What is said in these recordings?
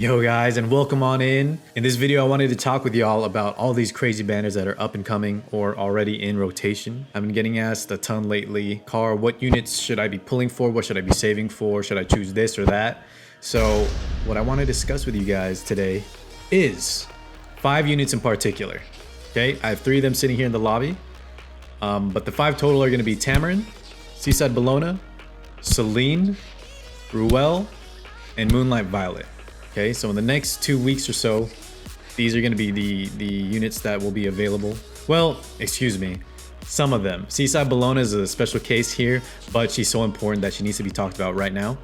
Yo guys, and welcome on in. In this video, I wanted to talk with y'all about all these crazy banners that are up and coming or already in rotation. I've been getting asked a ton lately, Car, what units should I be pulling for? What should I be saving for? Should I choose this or that? So what I want to discuss with you guys today is 5 units in particular. Okay, I have 3 of them sitting here in the lobby. But the 5 total are going to be Tamarinne, Seaside Bellona, Celine, Ruele, and Moonlight Violet. Okay, so in the next 2 weeks or so, these are going to be the units that will be available. Well, excuse me, some of them. Seaside Bellona is a special case here, but she's so important that she needs to be talked about right now.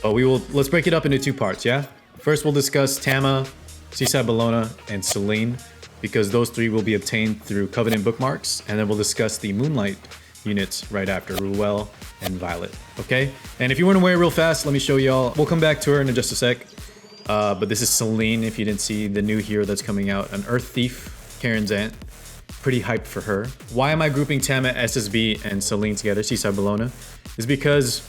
But let's break it up into 2 parts, yeah? First, we'll discuss TAMA, Seaside Bellona, and Celine, because those 3 will be obtained through Covenant bookmarks, and then we'll discuss the Moonlight units right after, Ruele and Violet, okay? And if you weren't aware real fast, let me show y'all. We'll come back to her in just a sec. But this is Celine, if you didn't see the new hero that's coming out, an Earth Thief, Karen's aunt. Pretty hyped for her. Why am I grouping TAMA, SSB, and Celine together, Seaside Bellona? Is because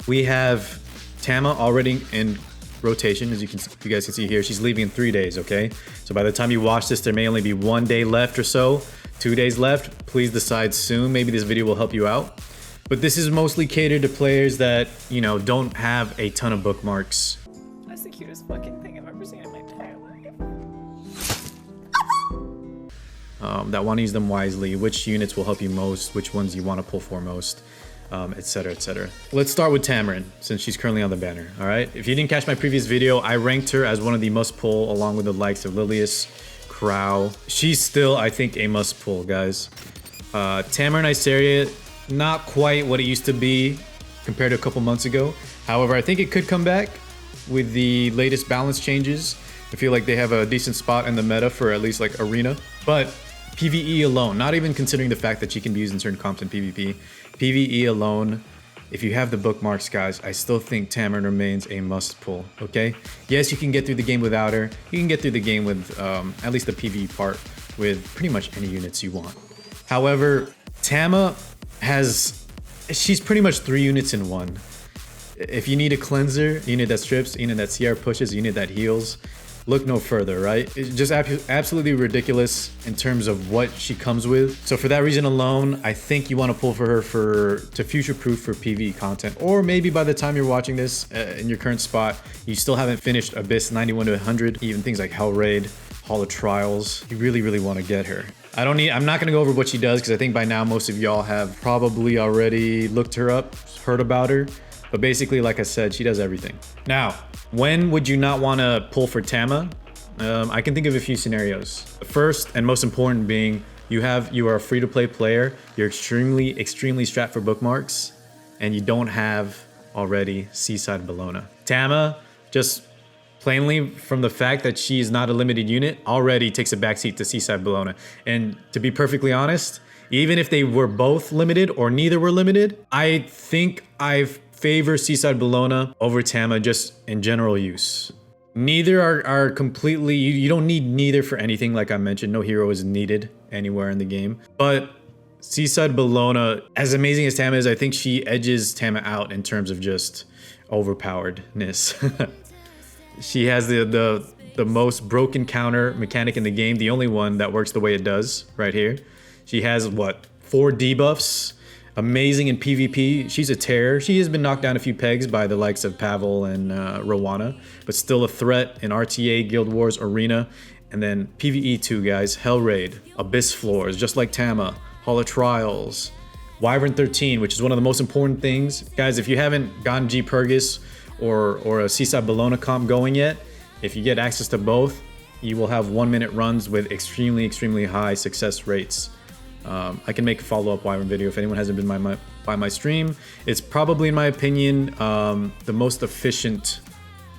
we have TAMA already in rotation, as you guys can see here. She's leaving in 3 days, okay? So by the time you watch this, there may only be 1 day left or so, 2 days left. Please decide soon. Maybe this video will help you out. But this is mostly catered to players that, you know, don't have a ton of bookmarks. That's the cutest fucking thing I've ever seen in my entire life. That want to use them wisely, which units will help you most, which ones you want to pull for most, etc, etc. Let's start with Tamarinne, since she's currently on the banner, alright? If you didn't catch my previous video, I ranked her as one of the must pull, along with the likes of Lilius, Crow. She's still, I think, a must pull, guys. Tamarinne Iceria, not quite what it used to be compared to a couple months ago. However, I think it could come back with the latest balance changes. I feel like they have a decent spot in the meta for at least like arena. But PvE alone, not even considering the fact that she can be used in certain comps in PvP, PvE alone, if you have the bookmarks, guys, I still think Tamarinne remains a must pull, okay? Yes, you can get through the game without her. You can get through the game with at least the PvE part with pretty much any units you want. However, TAMA she's pretty much 3 units in one. If you need a cleanser, a unit that strips, a unit that CR pushes, a unit that heals, look no further, right? It's just absolutely ridiculous in terms of what she comes with. So for that reason alone, I think you want to pull for her to future-proof for PvE content. Or maybe by the time you're watching this in your current spot, you still haven't finished Abyss 91 to 100, even things like Hell Raid, Hall of Trials. You really want to get her. I'm not going to go over what she does, because I think by now most of y'all have probably already looked her up, heard about her. But basically, like I said, she does everything. Now, when would you not want to pull for TAMA? I can think of a few scenarios. The first and most important being you are a free-to-play player, you're extremely strapped for bookmarks, and you don't have already Seaside Bellona. TAMA, just plainly from the fact that she is not a limited unit, already takes a backseat to Seaside Bellona. And to be perfectly honest, even if they were both limited or neither were limited, I think I favor Seaside Bellona over TAMA just in general use. Neither are completely, you don't need neither for anything, like I mentioned. No hero is needed anywhere in the game. But Seaside Bellona, as amazing as TAMA is, I think she edges TAMA out in terms of just overpoweredness. She has the most broken counter mechanic in the game, the only one that works the way it does right here. She has, what, 4 debuffs? Amazing in PvP. She's a terror. She has been knocked down a few pegs by the likes of Pavel and Rowana, but still a threat in RTA, Guild Wars, Arena. And then PvE too, guys. Hell Raid, Abyss Floors, just like TAMA, Hall of Trials, Wyvern 13, which is one of the most important things. Guys, if you haven't gotten G Purgus or a Seaside Bellona comp going yet, if you get access to both, you will have 1-minute runs with extremely high success rates. I can make a follow-up Wyvern video if anyone hasn't been by my stream. It's probably, in my opinion, the most efficient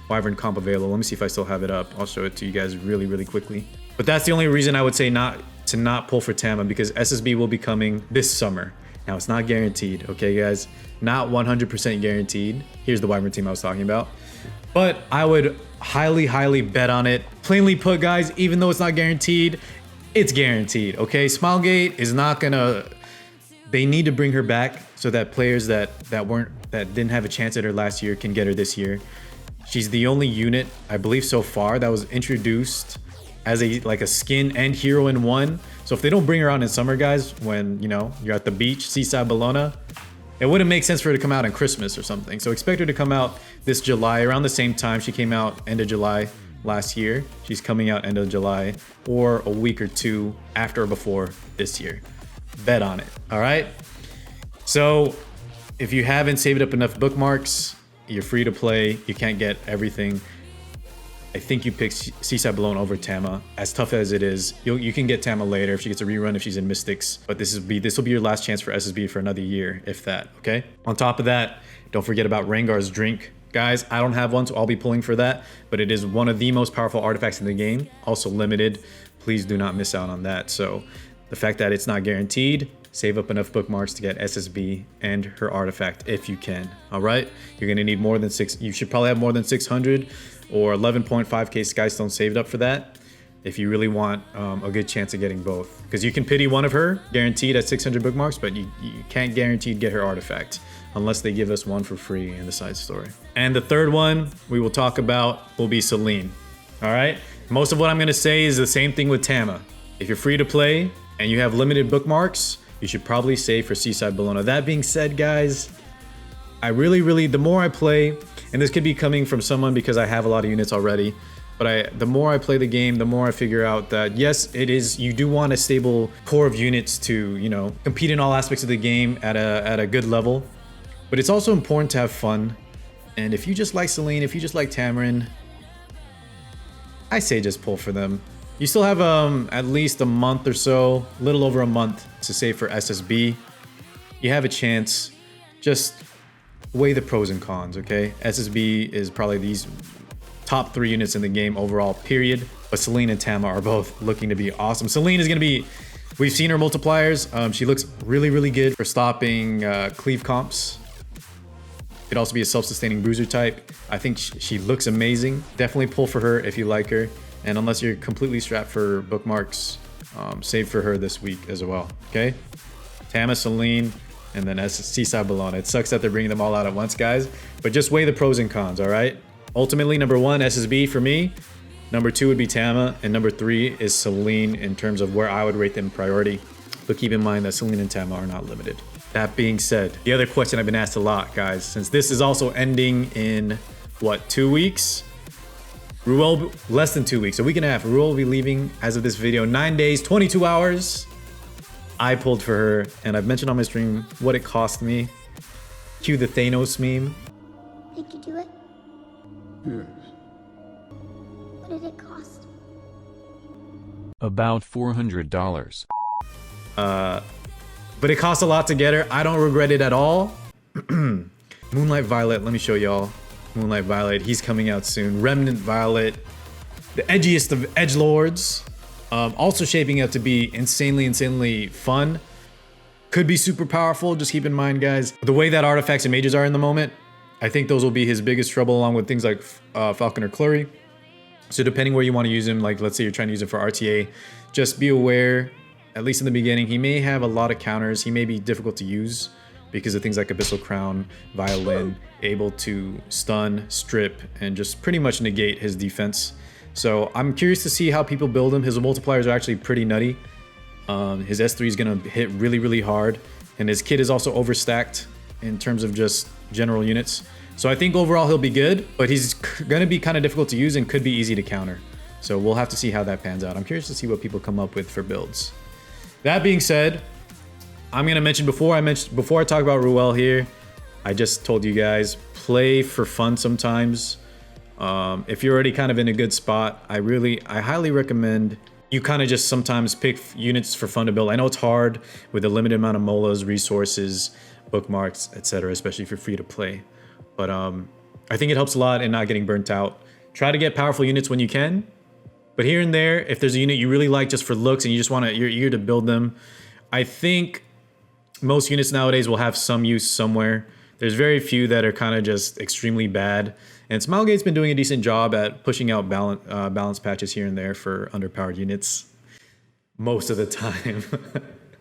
Wyvern comp available. Let me see if I still have it up. I'll show it to you guys really quickly. But that's the only reason I would say not pull for TAMA, because SSB will be coming this summer. Now, it's not guaranteed, okay, guys? Not 100% guaranteed. Here's the Wyvern team I was talking about. But I would highly bet on it. Plainly put, guys, even though it's not guaranteed, it's guaranteed, okay? Smilegate is not gonna... They need to bring her back so that players that didn't have a chance at her last year can get her this year. She's the only unit, I believe so far, that was introduced as a skin and hero in one. So if they don't bring her out in summer, guys, when, you know, you're at the beach, Seaside Bellona, it wouldn't make sense for her to come out on Christmas or something. So expect her to come out this July, around the same time. She came out end of July last year. She's coming out end of July, or a week or two after or before this year. Bet on it, all right? So if you haven't saved up enough bookmarks, you're free to play. You can't get everything. I think you pick Seaside Bellona over TAMA. As tough as it is, you can get TAMA later if she gets a rerun, if she's in Mystics. But this will be your last chance for SSB for another year, if that, okay? On top of that, don't forget about Rengar's Drink. Guys, I don't have one, so I'll be pulling for that. But it is one of the most powerful artifacts in the game. Also limited. Please do not miss out on that. So the fact that it's not guaranteed, save up enough bookmarks to get SSB and her artifact if you can, all right? You're gonna need more than you should probably have more than 600 or 11.5k Skystone saved up for that if you really want a good chance of getting both. Because you can pity one of her, guaranteed at 600 bookmarks, but you can't guaranteed get her artifact unless they give us one for free in the side story. And the third one we will talk about will be Celine, all right? Most of what I'm gonna say is the same thing with TAMA. If you're free to play and you have limited bookmarks, you should probably save for Seaside Bellona. That being said, guys, I really, the more I play, and this could be coming from someone because I have a lot of units already, but the more I play the game, the more I figure out that yes, it is, you do want a stable core of units to, you know, compete in all aspects of the game at a good level, but it's also important to have fun. And if you just like Celine, if you just like Tamarinne, I say just pull for them. You still have at least a month or so, a little over a month to save for SSB. You have a chance. Just weigh the pros and cons, okay? SSB is probably these top 3 units in the game overall, period. But Celine and TAMA are both looking to be awesome. Celine is going to be, we've seen her multipliers. She looks really good for stopping cleave comps. Could also be a self-sustaining bruiser type. I think she looks amazing. Definitely pull for her if you like her. And unless you're completely strapped for bookmarks, save for her this week as well, okay? TAMA, Celine, and then Seaside Bellona. It sucks that they're bringing them all out at once, guys, but just weigh the pros and cons, all right? Ultimately, number 1, SSB for me. Number 2 would be TAMA, and number 3 is Celine in terms of where I would rate them priority. But keep in mind that Celine and TAMA are not limited. That being said, the other question I've been asked a lot, guys, since this is also ending in, what, 2 weeks? Ruele, less than 2 weeks, a week and a half. Ruele will be leaving as of this video, 9 days, 22 hours. I pulled for her, and I've mentioned on my stream what it cost me. Cue the Thanos meme. Did you do it? Yes. What did it cost? About $400. But it cost a lot to get her. I don't regret it at all. Moonlight Violet, let me show y'all. Moonlight Violet, he's coming out soon. Remnant Violet, the edgiest of edgelords. Also shaping up to be insanely fun. Could be super powerful, just keep in mind, guys, the way that artifacts and mages are in the moment, I think those will be his biggest trouble, along with things like Falcon or Clury. So depending where you want to use him, like let's say you're trying to use him for RTA, just be aware, at least in the beginning, he may have a lot of counters. He may be difficult to use because of things like Abyssal Crown, Violin, able to stun, strip, and just pretty much negate his defense. So I'm curious to see how people build him. His multipliers are actually pretty nutty. His S3 is gonna hit really hard, and his kit is also overstacked in terms of just general units. So I think overall he'll be good, but he's gonna be kind of difficult to use and could be easy to counter. So we'll have to see how that pans out. I'm curious to see what people come up with for builds. That being said, I'm gonna mention before I talk about Ruele here, I just told you guys, play for fun sometimes. If you're already kind of in a good spot, I highly recommend you kind of just sometimes pick units for fun to build. I know it's hard with a limited amount of molas, resources, bookmarks, etc., especially if you're free to play. But I think it helps a lot in not getting burnt out. Try to get powerful units when you can, but here and there, if there's a unit you really like just for looks and you just you're eager to build them, I think most units nowadays will have some use somewhere. There's very few that are kind of just extremely bad. And Smilegate's been doing a decent job at pushing out balance patches here and there for underpowered units most of the time.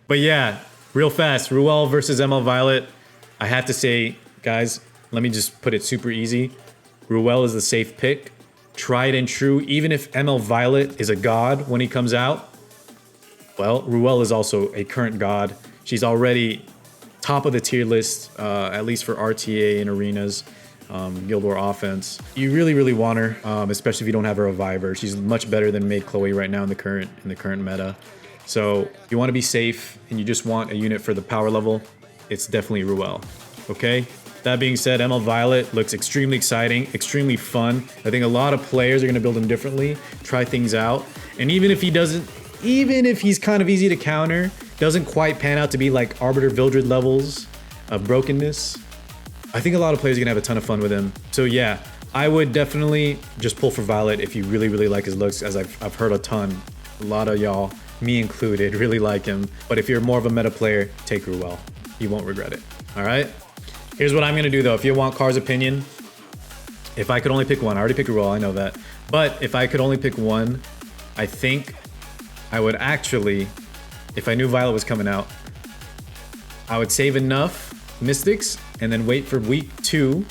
But yeah, real fast, Ruele versus ML Violet. I have to say, guys, let me just put it super easy. Ruele is the safe pick. Tried and true, even if ML Violet is a god when he comes out, well, Ruele is also a current god. She's already top of the tier list, at least for RTA and arenas, Guild War offense. You really, really want her, especially if you don't have a reviver. She's much better than Maid Chloe right now in the current meta. So if you want to be safe and you just want a unit for the power level, it's definitely Ruele. Okay. That being said, ML Violet looks extremely exciting, extremely fun. I think a lot of players are going to build him differently, try things out. And even if he's kind of easy to counter, doesn't quite pan out to be like Arbiter Vildred levels of brokenness, I think a lot of players are going to have a ton of fun with him. So yeah, I would definitely just pull for Violet if you really, really like his looks, as I've heard a ton. A lot of y'all, me included, really like him. But if you're more of a meta player, take Ruele. You won't regret it. All right? Here's what I'm gonna do though. If you want Car's opinion, if I could only pick one, I already picked Ruele, I know that. But if I could only pick one, I think I would actually, if I knew Violet was coming out, I would save enough Mystics and then wait for week 2,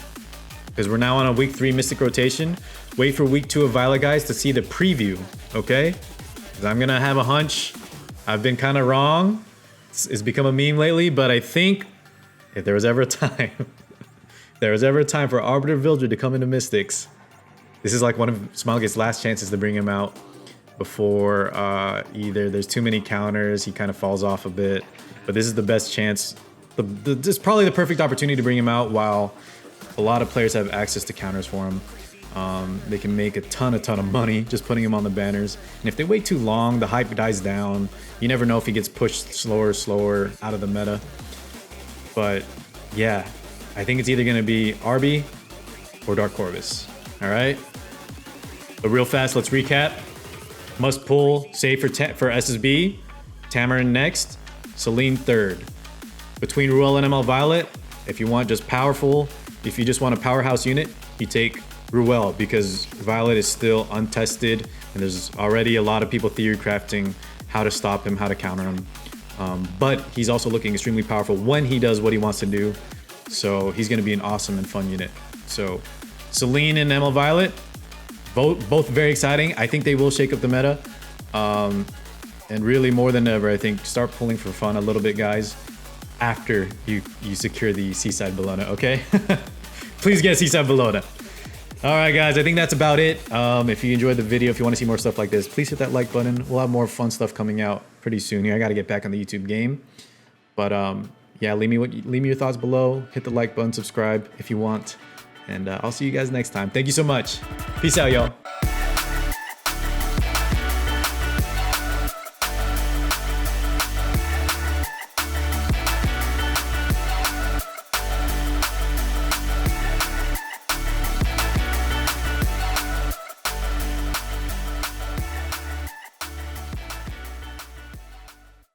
because we're now on a week 3 Mystic rotation. Wait for week 2 of Violet, guys, to see the preview, okay? Because I'm gonna have a hunch. I've been kind of wrong. It's become a meme lately, but I think if there was ever a time, for Arbiter Vildred to come into Mystics, this is like one of Smilegate last chances to bring him out before either there's too many counters, he kind of falls off a bit, but this is the best chance. This is probably the perfect opportunity to bring him out while a lot of players have access to counters for him. They can make a ton of money just putting him on the banners. And if they wait too long, the hype dies down. You never know if he gets pushed slower out of the meta. But yeah, I think it's either going to be Arby or Dark Corvus. All right. But real fast, let's recap. Must pull, save for SSB. Tamarinne next. Celine third. Between Ruele and ML Violet, if you want just powerful, if you just want a powerhouse unit, you take Ruele, because Violet is still untested and there's already a lot of people theory crafting how to stop him, how to counter him. But he's also looking extremely powerful when he does what he wants to do. So he's going to be an awesome and fun unit. So Celine and ML Violet, both very exciting. I think they will shake up the meta. And really more than ever, I think start pulling for fun a little bit, guys, after you secure the Seaside Bellona, okay? Please get Seaside Bellona. All right, guys, I think that's about it. If you enjoyed the video, if you want to see more stuff like this, please hit that like button. We'll have more fun stuff coming out pretty soon here. I got to get back on the YouTube game. But yeah, leave me your thoughts below. Hit the like button, subscribe if you want. And I'll see you guys next time. Thank you so much. Peace out, y'all.